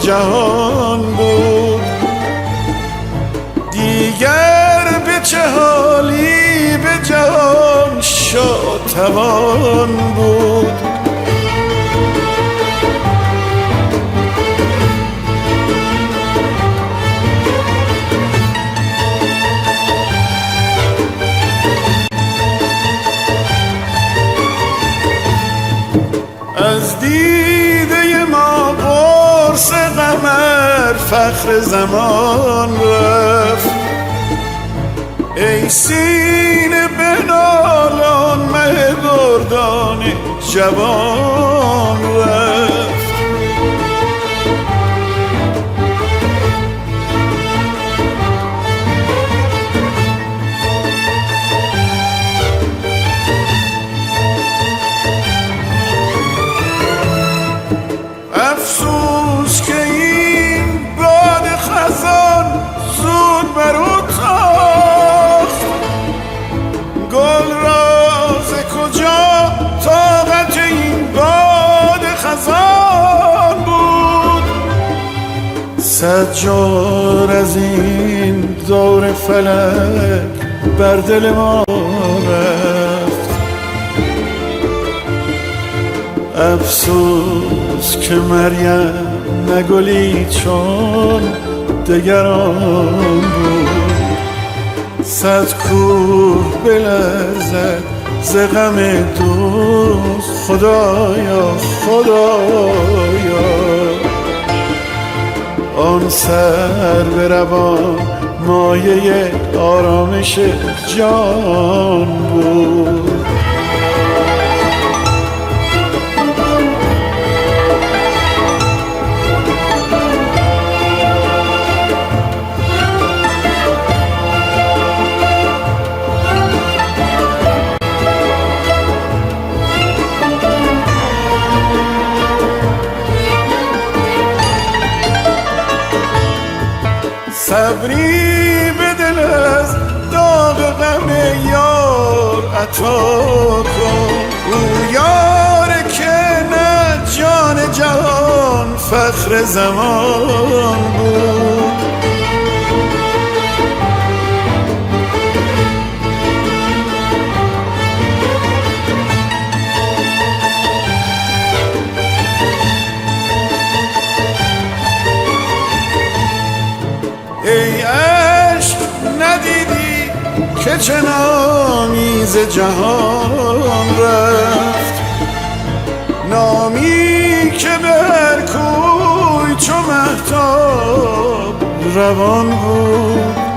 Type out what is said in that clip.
جهان بود. دیگر به چه حالی به جهان شاتوان بود. از دیده ما قرص قمر فخر زمان رفت. ای سینه بنالان مه دردان جوان رفت. افسوس که این باد خزان زود برو تاخت. گل راز کجا طاقت این باد خزان بود. صد جور از این دور فلک بر دل ما رفت. افسوس که مریم نگلی چون دگران بود. صد کوه بلرزد ز غم دوست خدایا خدایا. آن سر به روان مایه آرامش جان بود. صبری به دل از داغ غم یار عطا کن. او یار که نه جان جهان فخر زمان بود. ای عشق ندیدی که چه نامی ز جهان رفت. نامی که به هر کوی چو مهتاب روان بود.